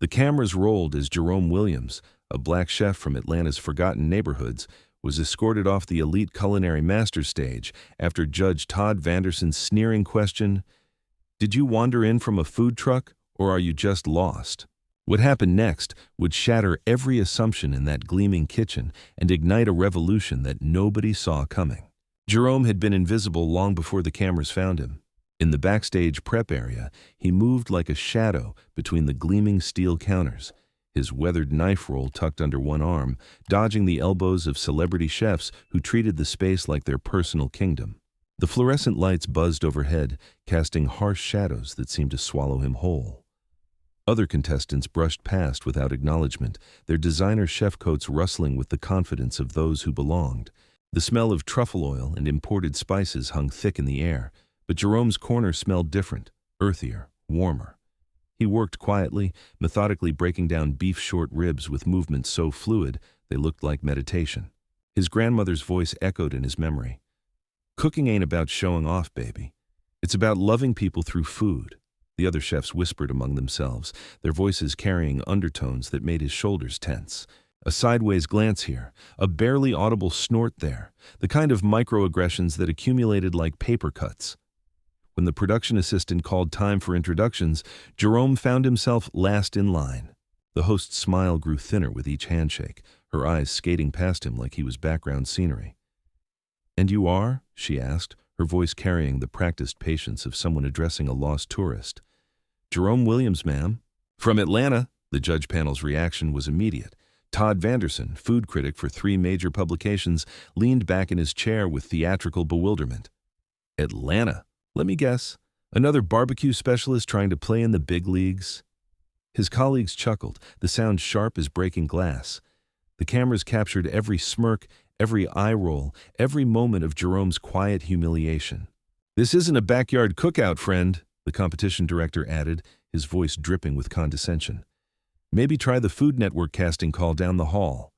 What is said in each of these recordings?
The cameras rolled as Jerome Williams, a black chef from Atlanta's forgotten neighborhoods, was escorted off the elite culinary master stage after Judge Todd Vanderson's sneering question, "Did you wander in from a food truck, or are you just lost?" What happened next would shatter every assumption in that gleaming kitchen and ignite a revolution that nobody saw coming. Jerome had been invisible long before the cameras found him. In the backstage prep area, he moved like a shadow between the gleaming steel counters, his weathered knife roll tucked under one arm, dodging the elbows of celebrity chefs who treated the space like their personal kingdom. The fluorescent lights buzzed overhead, casting harsh shadows that seemed to swallow him whole. Other contestants brushed past without acknowledgement, their designer chef coats rustling with the confidence of those who belonged. The smell of truffle oil and imported spices hung thick in the air, but Jerome's corner smelled different, earthier, warmer. He worked quietly, methodically breaking down beef short ribs with movements so fluid they looked like meditation. His grandmother's voice echoed in his memory. "Cooking ain't about showing off, baby. It's about loving people through food." The other chefs whispered among themselves, their voices carrying undertones that made his shoulders tense. A sideways glance here, a barely audible snort there, the kind of microaggressions that accumulated like paper cuts. When the production assistant called time for introductions, Jerome found himself last in line. The host's smile grew thinner with each handshake, her eyes skating past him like he was background scenery. "And you are?" she asked, her voice carrying the practiced patience of someone addressing a lost tourist. "Jerome Williams, ma'am." "From Atlanta." The judge panel's reaction was immediate. Todd Vanderson, food critic for 3 major publications, leaned back in his chair with theatrical bewilderment. "Atlanta? Let me guess. Another barbecue specialist trying to play in the big leagues?" His colleagues chuckled, the sound sharp as breaking glass. The cameras captured every smirk, every eye roll, every moment of Jerome's quiet humiliation. "This isn't a backyard cookout, friend," the competition director added, his voice dripping with condescension. "Maybe try the Food Network casting call down the hall."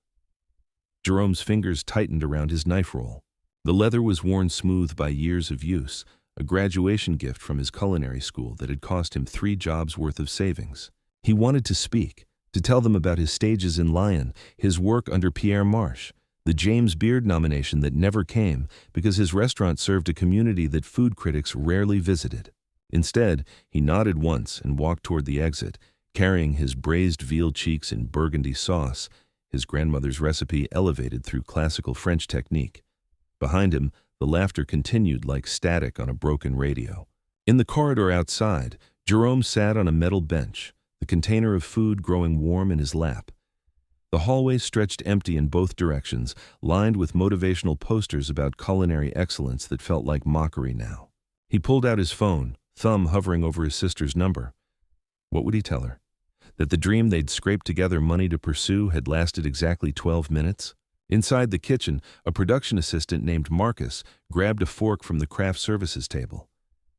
Jerome's fingers tightened around his knife roll. The leather was worn smooth by years of use, a graduation gift from his culinary school that had cost him 3 jobs' worth of savings. He wanted to speak, to tell them about his stages in Lion, his work under Pierre Marche, the James Beard nomination that never came because his restaurant served a community that food critics rarely visited. Instead, he nodded once and walked toward the exit, carrying his braised veal cheeks in burgundy sauce, his grandmother's recipe elevated through classical French technique. Behind him, the laughter continued like static on a broken radio. In the corridor outside, Jerome sat on a metal bench, the container of food growing warm in his lap. The hallway stretched empty in both directions, lined with motivational posters about culinary excellence that felt like mockery now. He pulled out his phone, thumb hovering over his sister's number. What would he tell her? That the dream they'd scraped together money to pursue had lasted exactly 12 minutes? Inside the kitchen, a production assistant named Marcus grabbed a fork from the craft services table.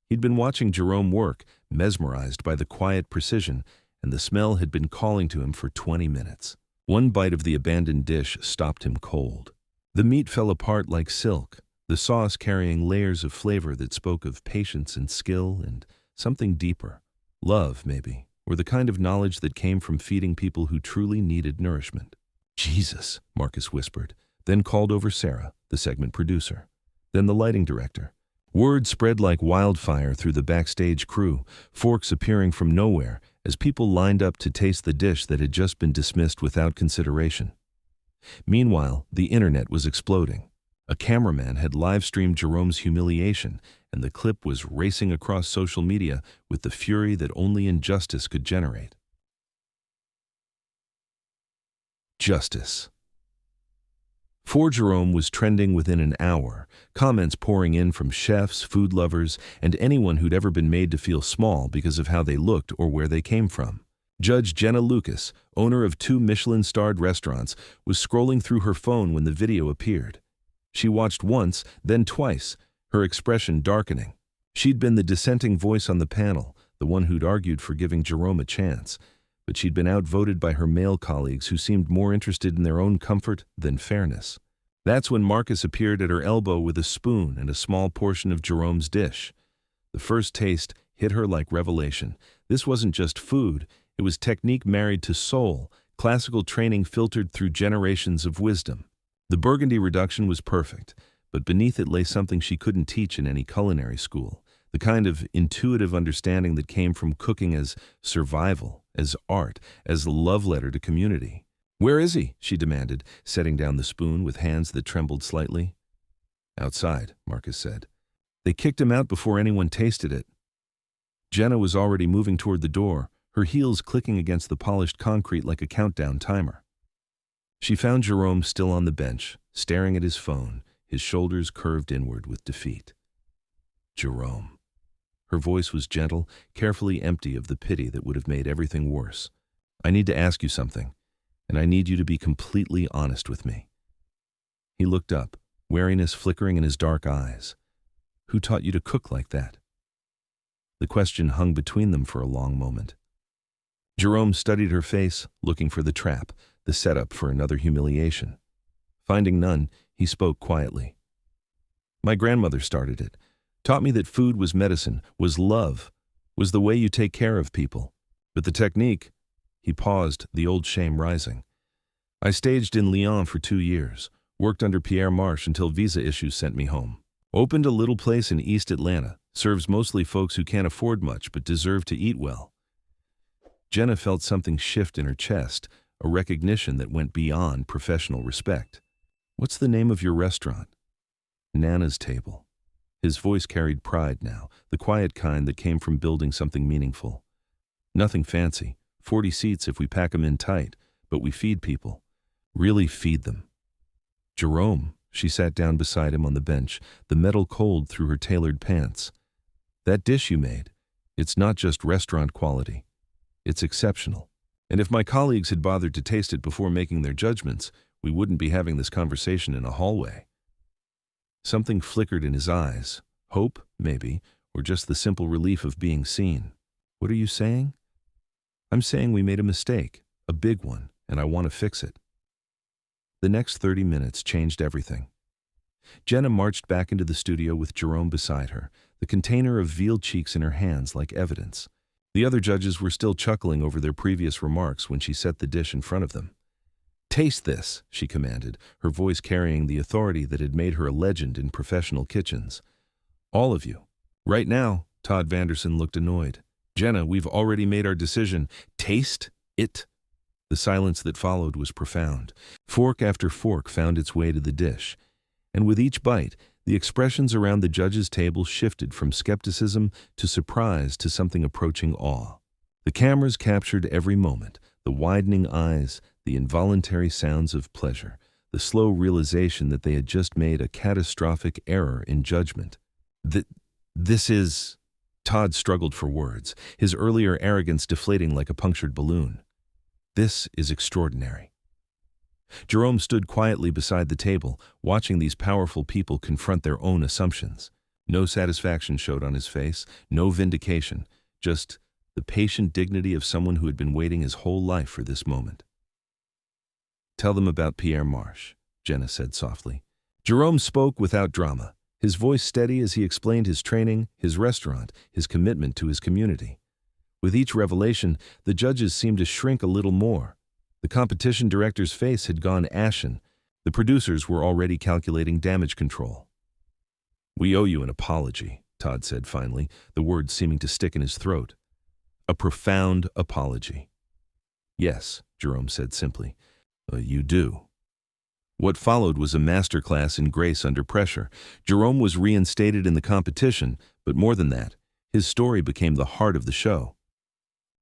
He'd been watching Jerome work, mesmerized by the quiet precision, and the smell had been calling to him for 20 minutes. One bite of the abandoned dish stopped him cold. The meat fell apart like silk, the sauce carrying layers of flavor that spoke of patience and skill and something deeper. Love, maybe, or the kind of knowledge that came from feeding people who truly needed nourishment. "Jesus," Marcus whispered, then called over Sarah, the segment producer, then the lighting director. Word spread like wildfire through the backstage crew, forks appearing from nowhere as people lined up to taste the dish that had just been dismissed without consideration. Meanwhile, the internet was exploding. A cameraman had live-streamed Jerome's humiliation, and the clip was racing across social media with the fury that only injustice could generate. Justice. For Jerome was trending within an hour, comments pouring in from chefs, food lovers, and anyone who'd ever been made to feel small because of how they looked or where they came from. Judge Jenna Lucas, owner of 2 Michelin-starred restaurants, was scrolling through her phone when the video appeared. She watched once, then twice, her expression darkening. She'd been the dissenting voice on the panel, the one who'd argued for giving Jerome a chance, but she'd been outvoted by her male colleagues who seemed more interested in their own comfort than fairness. That's when Marcus appeared at her elbow with a spoon and a small portion of Jerome's dish. The first taste hit her like revelation. This wasn't just food, It was technique married to soul, classical training filtered through generations of wisdom. The burgundy reduction was perfect, but beneath it lay something she couldn't teach in any culinary school, the kind of intuitive understanding that came from cooking as survival, as art, as a love letter to community. "Where is he?" she demanded, setting down the spoon with hands that trembled slightly. "Outside," Marcus said. "They kicked him out before anyone tasted it." Jenna was already moving toward the door, her heels clicking against the polished concrete like a countdown timer. She found Jerome still on the bench, staring at his phone, his shoulders curved inward with defeat. "Jerome." Her voice was gentle, carefully empty of the pity that would have made everything worse. "I need to ask you something, and I need you to be completely honest with me." He looked up, wariness flickering in his dark eyes. "Who taught you to cook like that?" The question hung between them for a long moment. Jerome studied her face, looking for the trap, the setup for another humiliation. Finding none, he spoke quietly. "My grandmother started it. Taught me that food was medicine, was love, was the way you take care of people. But the technique—" He paused, the old shame rising. "I staged in Lyon for 2 years, worked under Pierre Marche until visa issues sent me home. Opened a little place in East Atlanta, serves mostly folks who can't afford much but deserve to eat well." Jenna felt something shift in her chest, a recognition that went beyond professional respect. "What's the name of your restaurant?" "Nana's Table." His voice carried pride now, the quiet kind that came from building something meaningful. "Nothing fancy, 40 seats if we pack 'em in tight, but we feed people. Really feed them." "Jerome," she sat down beside him on the bench, the metal cold through her tailored pants. "That dish you made, it's not just restaurant quality. It's exceptional. And if my colleagues had bothered to taste it before making their judgments, we wouldn't be having this conversation in a hallway." Something flickered in his eyes. Hope, maybe, or just the simple relief of being seen. "What are you saying?" "I'm saying we made a mistake, a big one, and I want to fix it." The next 30 minutes changed everything. Jenna marched back into the studio with Jerome beside her, the container of veal cheeks in her hands like evidence. The other judges were still chuckling over their previous remarks when she set the dish in front of them. "Taste this," she commanded, her voice carrying the authority that had made her a legend in professional kitchens. "All of you." "Right now," Todd Vanderson looked annoyed. "Jenna, we've already made our decision. Taste it." The silence that followed was profound. Fork after fork found its way to the dish, and with each bite, the expressions around the judges' table shifted from skepticism to surprise to something approaching awe. The cameras captured every moment, the widening eyes, the involuntary sounds of pleasure, the slow realization that they had just made a catastrophic error in judgment. This is... Todd struggled for words, his earlier arrogance deflating like a punctured balloon. "This is extraordinary." Jerome stood quietly beside the table, watching these powerful people confront their own assumptions. No satisfaction showed on his face, no vindication, just the patient dignity of someone who had been waiting his whole life for this moment. "Tell them about Pierre Marche," Jenna said softly. Jerome spoke without drama, his voice steady as he explained his training, his restaurant, his commitment to his community. With each revelation, the judges seemed to shrink a little more. The competition director's face had gone ashen. The producers were already calculating damage control. "We owe you an apology," Todd said finally, the words seeming to stick in his throat. "A profound apology." "Yes," Jerome said simply. You do." What followed was a masterclass in grace under pressure. Jerome was reinstated in the competition, but more than that, his story became the heart of the show.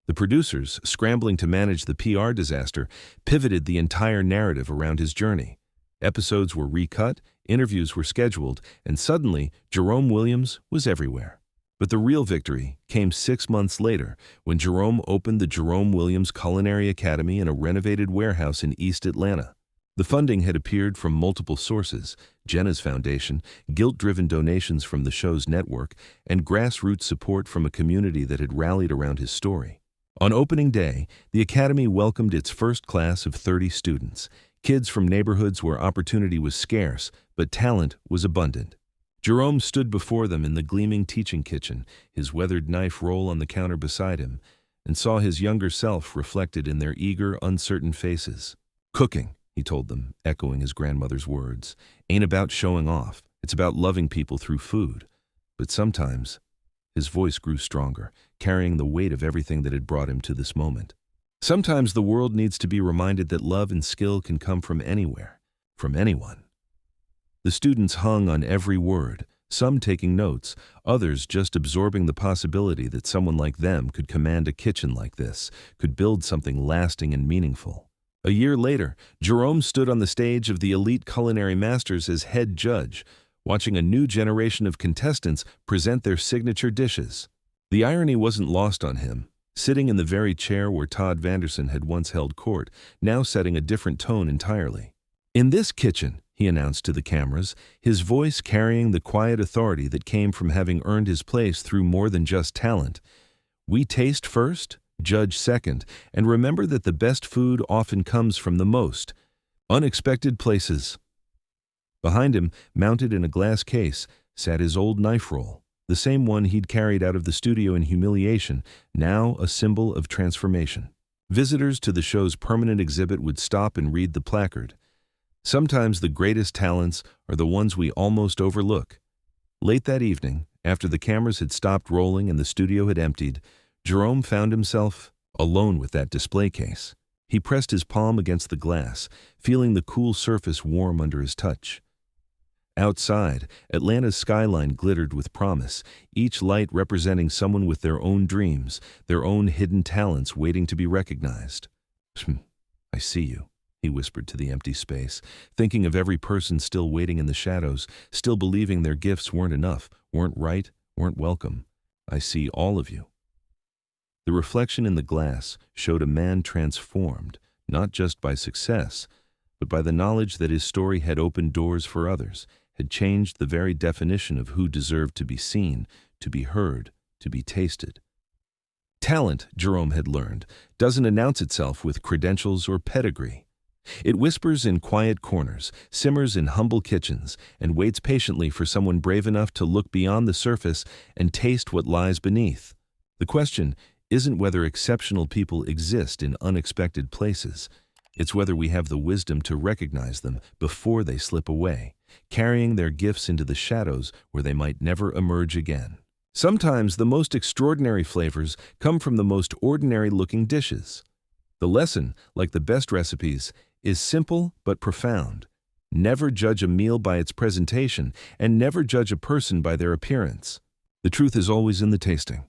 The producers, scrambling to manage the PR disaster, pivoted the entire narrative around his journey. Episodes were recut, interviews were scheduled, and suddenly, Jerome Williams was everywhere. But the real victory came 6 months later, when Jerome opened the Jerome Williams Culinary Academy in a renovated warehouse in East Atlanta. The funding had appeared from multiple sources: Jenna's foundation, guilt-driven donations from the show's network, and grassroots support from a community that had rallied around his story. On opening day, the Academy welcomed its first class of 30 students, kids from neighborhoods where opportunity was scarce, but talent was abundant. Jerome stood before them in the gleaming teaching kitchen, his weathered knife roll on the counter beside him, and saw his younger self reflected in their eager, uncertain faces. "Cooking," he told them, echoing his grandmother's words, "ain't about showing off. It's about loving people through food." But sometimes, his voice grew stronger, carrying the weight of everything that had brought him to this moment. Sometimes the world needs to be reminded that love and skill can come from anywhere, from anyone. The students hung on every word, some taking notes, others just absorbing the possibility that someone like them could command a kitchen like this, could build something lasting and meaningful. A year later, Jerome stood on the stage of the elite culinary masters as head judge, watching a new generation of contestants present their signature dishes. The irony wasn't lost on him. Sitting in the very chair where Todd Vanderson had once held court, now setting a different tone entirely. "In this kitchen," he announced to the cameras, his voice carrying the quiet authority that came from having earned his place through more than just talent, "we taste first, judge second, and remember that the best food often comes from the most unexpected places." Behind him, mounted in a glass case, sat his old knife roll, the same one he'd carried out of the studio in humiliation, now a symbol of transformation. Visitors to the show's permanent exhibit would stop and read the placard. "Sometimes the greatest talents are the ones we almost overlook." Late that evening, after the cameras had stopped rolling and the studio had emptied, Jerome found himself alone with that display case. He pressed his palm against the glass, feeling the cool surface warm under his touch. Outside, Atlanta's skyline glittered with promise, each light representing someone with their own dreams, their own hidden talents waiting to be recognized. "I see you," he whispered to the empty space, thinking of every person still waiting in the shadows, still believing their gifts weren't enough, weren't right, weren't welcome. "I see all of you." The reflection in the glass showed a man transformed, not just by success, but by the knowledge that his story had opened doors for others, had changed the very definition of who deserved to be seen, to be heard, to be tasted. Talent, Jerome had learned, doesn't announce itself with credentials or pedigree. It whispers in quiet corners, simmers in humble kitchens, and waits patiently for someone brave enough to look beyond the surface and taste what lies beneath. The question isn't whether exceptional people exist in unexpected places. It's whether we have the wisdom to recognize them before they slip away, carrying their gifts into the shadows where they might never emerge again. Sometimes the most extraordinary flavors come from the most ordinary-looking dishes. The lesson, like the best recipes, is simple but profound. Never judge a meal by its presentation, and never judge a person by their appearance. The truth is always in the tasting.